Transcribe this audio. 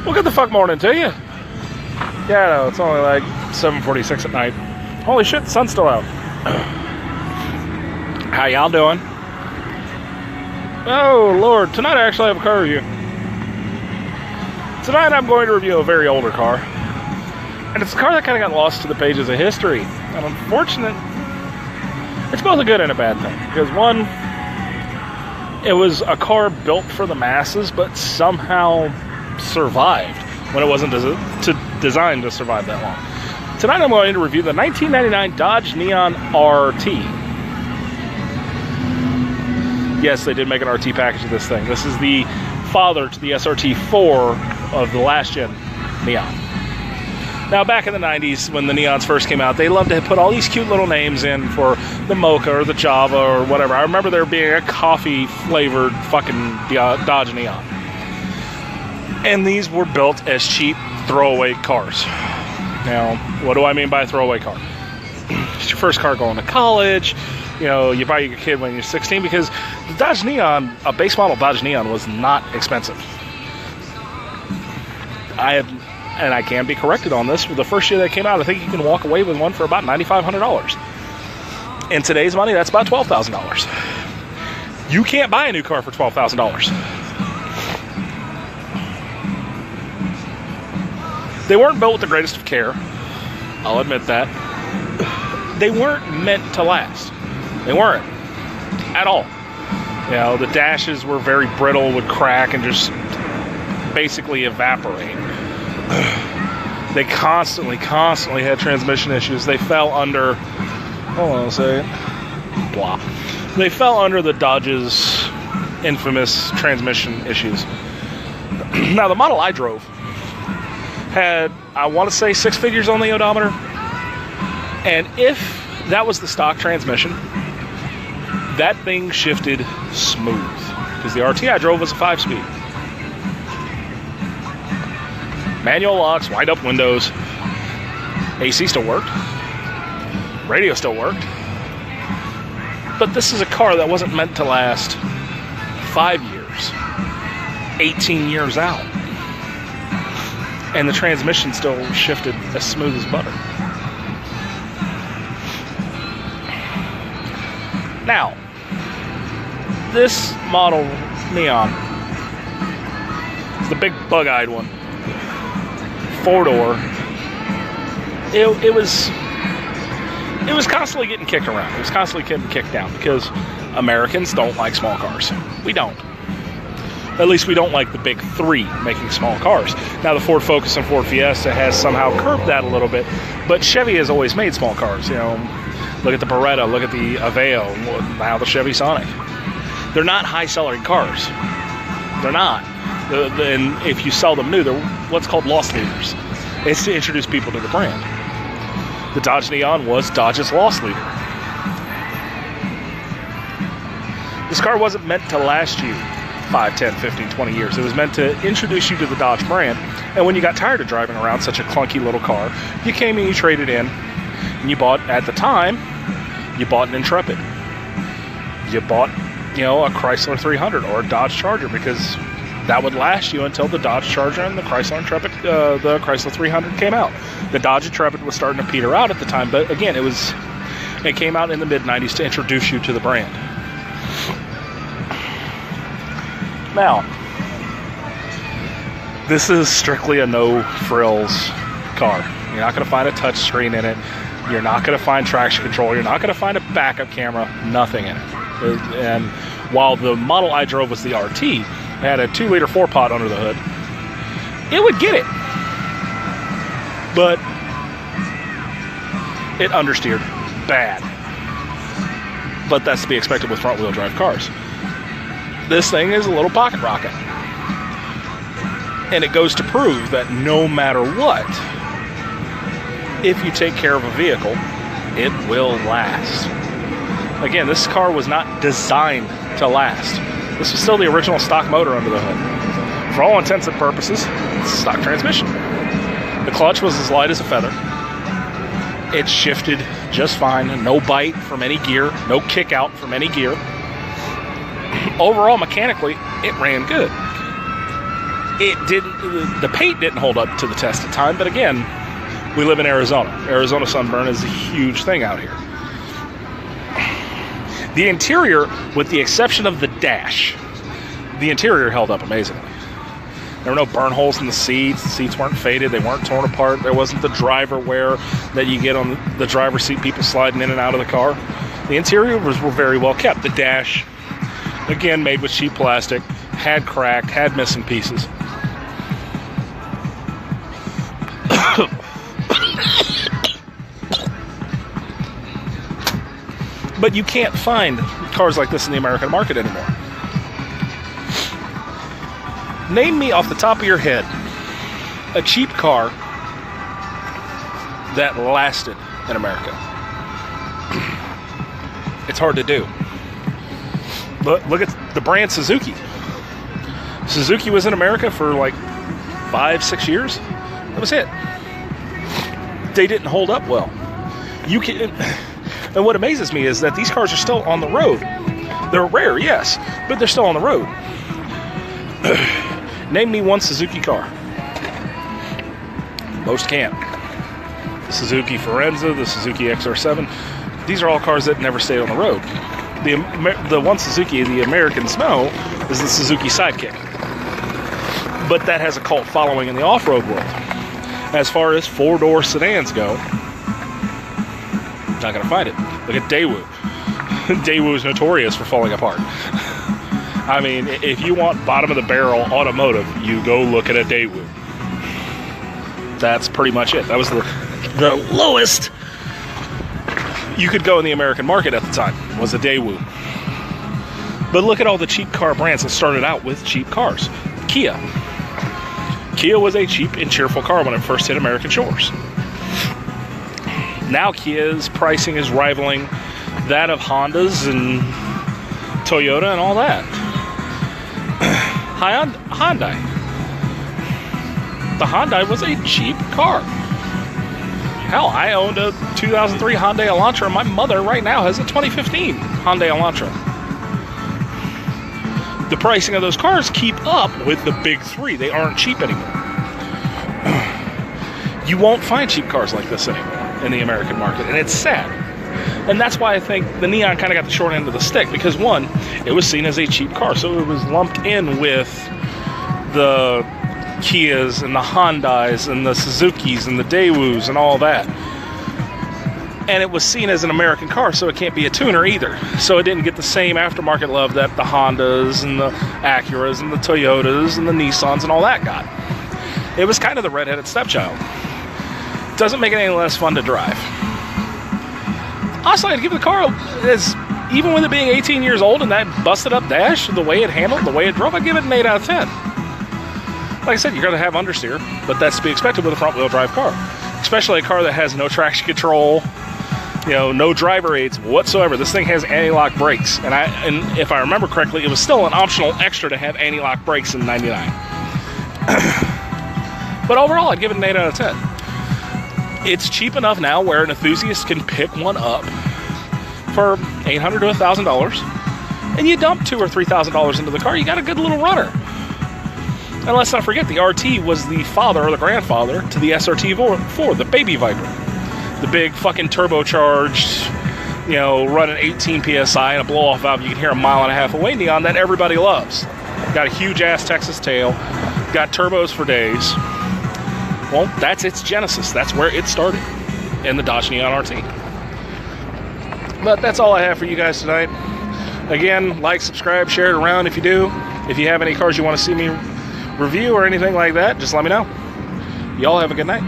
Well, good the fuck morning to you. Yeah, no, it's only like 7:46 at night. Holy shit, the sun's still out. How y'all doing? Oh, Lord, tonight I actually have a car review. Tonight I'm going to review a very older car. And it's a car that kind of got lost to the pages of history. And unfortunate, it's both a good and a bad thing. Because one, it was a car built for the masses, but somehow survived when it wasn't designed to survive that long. Tonight I'm going to review the 1999 Dodge Neon RT. Yes, they did make an RT package of this thing. This is the father to the SRT4 of the last gen Neon. Now, back in the 90s, when the Neons first came out, they loved to put all these cute little names in for the Mocha or the Java or whatever. I remember there being a coffee-flavored fucking Dodge Neon. And these were built as cheap throwaway cars. Now, what do I mean by throwaway car? It's your first car going to college. You know, you buy your kid when you're 16, because the Dodge Neon, a base model Dodge Neon, was not expensive. And I can be corrected on this. The first year that came out, I think you can walk away with one for about $9,500. In today's money, that's about $12,000. You can't buy a new car for $12,000. They weren't built with the greatest of care. I'll admit that. They weren't meant to last. They weren't. At all. You know, the dashes were very brittle, would crack and just basically evaporate. They constantly had transmission issues. They fell under, hold on a second, blah. They fell under the Dodge's infamous transmission issues. Now, the model I drove had, I want to say, 6 figures on the odometer. And if that was the stock transmission, that thing shifted smooth. Because the RT I drove was a 5-speed. Manual locks, wind-up windows. AC still worked. Radio still worked. But this is a car that wasn't meant to last 5 years, 18 years out. And the transmission still shifted as smooth as butter. Now, this model Neon is the big bug-eyed one. 4-door. It was constantly getting kicked around. It was constantly getting kicked down because Americans don't like small cars. We don't. At least we don't like the big three making small cars. Now the Ford Focus and Ford Fiesta has somehow curbed that a little bit, but Chevy has always made small cars. You know, look at the Beretta, look at the Aveo, now the Chevy Sonic. They're not high-selling cars. They're not. And if you sell them new, they're what's called loss leaders. It's to introduce people to the brand. The Dodge Neon was Dodge's loss leader. This car wasn't meant to last you 5, 10, 15, 20 years. It was meant to introduce you to the Dodge brand. And when you got tired of driving around such a clunky little car, you came and you traded in. And you bought, at the time, you bought an Intrepid. You bought, you know, a Chrysler 300 or a Dodge Charger, because that would last you until the Dodge Charger and the Chrysler Intrepid, the Chrysler 300 came out. The Dodge Intrepid was starting to peter out at the time, but again, it came out in the mid-90s to introduce you to the brand. Now, this is strictly a no-frills car. You're not going to find a touch screen in it. You're not going to find traction control. You're not going to find a backup camera. Nothing in it. And while the model I drove was the RT, it had a 2-liter 4-pot under the hood. It would get it. But it understeered bad. But that's to be expected with front-wheel drive cars. This thing is a little pocket rocket. And it goes to prove that no matter what, if you take care of a vehicle, it will last. Again, this car was not designed to last. This was still the original stock motor under the hood. For all intents and purposes, it's a stock transmission. The clutch was as light as a feather. It shifted just fine. No bite from any gear. No kick out from any gear. Overall, mechanically, it ran good. it didn't. The paint didn't hold up to the test of time. But again, we live in Arizona. Arizona sunburn is a huge thing out here. The interior, with the exception of the dash, the interior held up amazingly. There were no burn holes in the seats. The seats weren't faded. They weren't torn apart. There wasn't the driver wear that you get on the driver's seat, people sliding in and out of the car. The interior were very well kept. The dash, again, made with cheap plastic, had cracked, had missing pieces. But you can't find cars like this in the American market anymore. Name me off the top of your head a cheap car that lasted in America. It's hard to do. But look at the brand Suzuki. Suzuki was in America for like 5-6 years. That was it. They didn't hold up well. And what amazes me is that these cars are still on the road. They're rare, yes, but they're still on the road. Name me one Suzuki car. Most can't. The Suzuki Forenza, the Suzuki XR7, these are all cars that never stayed on the road. The one Suzuki, the American Snow, is the Suzuki Sidekick. But that has a cult following in the off-road world. As far as four-door sedans go, not gonna find it. Look at Daewoo. Daewoo is notorious for falling apart. I mean, if you want bottom of the barrel automotive, you go look at a Daewoo. That's pretty much it. That was the lowest you could go in the American market at the time, was a Daewoo. But look at all the cheap car brands that started out with cheap cars. Kia. Kia was a cheap and cheerful car when it first hit American shores. Now Kia's pricing is rivaling that of Honda's and Toyota and all that. Hyundai. The Hyundai was a cheap car. Hell, I owned a 2003 Hyundai Elantra, and my mother right now has a 2015 Hyundai Elantra. The pricing of those cars keep up with the big three. They aren't cheap anymore. You won't find cheap cars like this anymore in the American market, and it's sad. And that's why I think the Neon kind of got the short end of the stick, because one, it was seen as a cheap car, so it was lumped in with the Kias and the Hyundais and the Suzukis and the Daewoos and all that. And it was seen as an American car, so it can't be a tuner either. So it didn't get the same aftermarket love that the Hondas and the Acuras and the Toyotas and the Nissans and all that got. It was kind of the redheaded stepchild. Doesn't make it any less fun to drive. Honestly, I'd give the car, even with it being 18 years old and that busted up dash, the way it handled, the way it drove, I'd give it an 8 out of 10. Like I said, you're going to have understeer, but that's to be expected with a front-wheel drive car. Especially a car that has no traction control, no driver aids whatsoever. This thing has anti-lock brakes, and if I remember correctly, it was still an optional extra to have anti-lock brakes in '99. But overall, I'd give it an 8 out of 10. It's cheap enough now where an enthusiast can pick one up for $800 to $1,000, and you dump $2,000 or $3,000 into the car, you got a good little runner. And let's not forget, the RT was the father or the grandfather to the SRT4, the baby Viper. The big fucking turbocharged, running 18 PSI and a blow-off valve you can hear a mile and a half away Neon that everybody loves. Got a huge-ass Texas tail, got turbos for days. Well, that's its genesis. That's where it started, in the Dodge Neon RT. But that's all I have for you guys tonight. Again, like, subscribe, share it around if you do. If you have any cars you want to see me review or anything like that, just let me know. Y'all have a good night.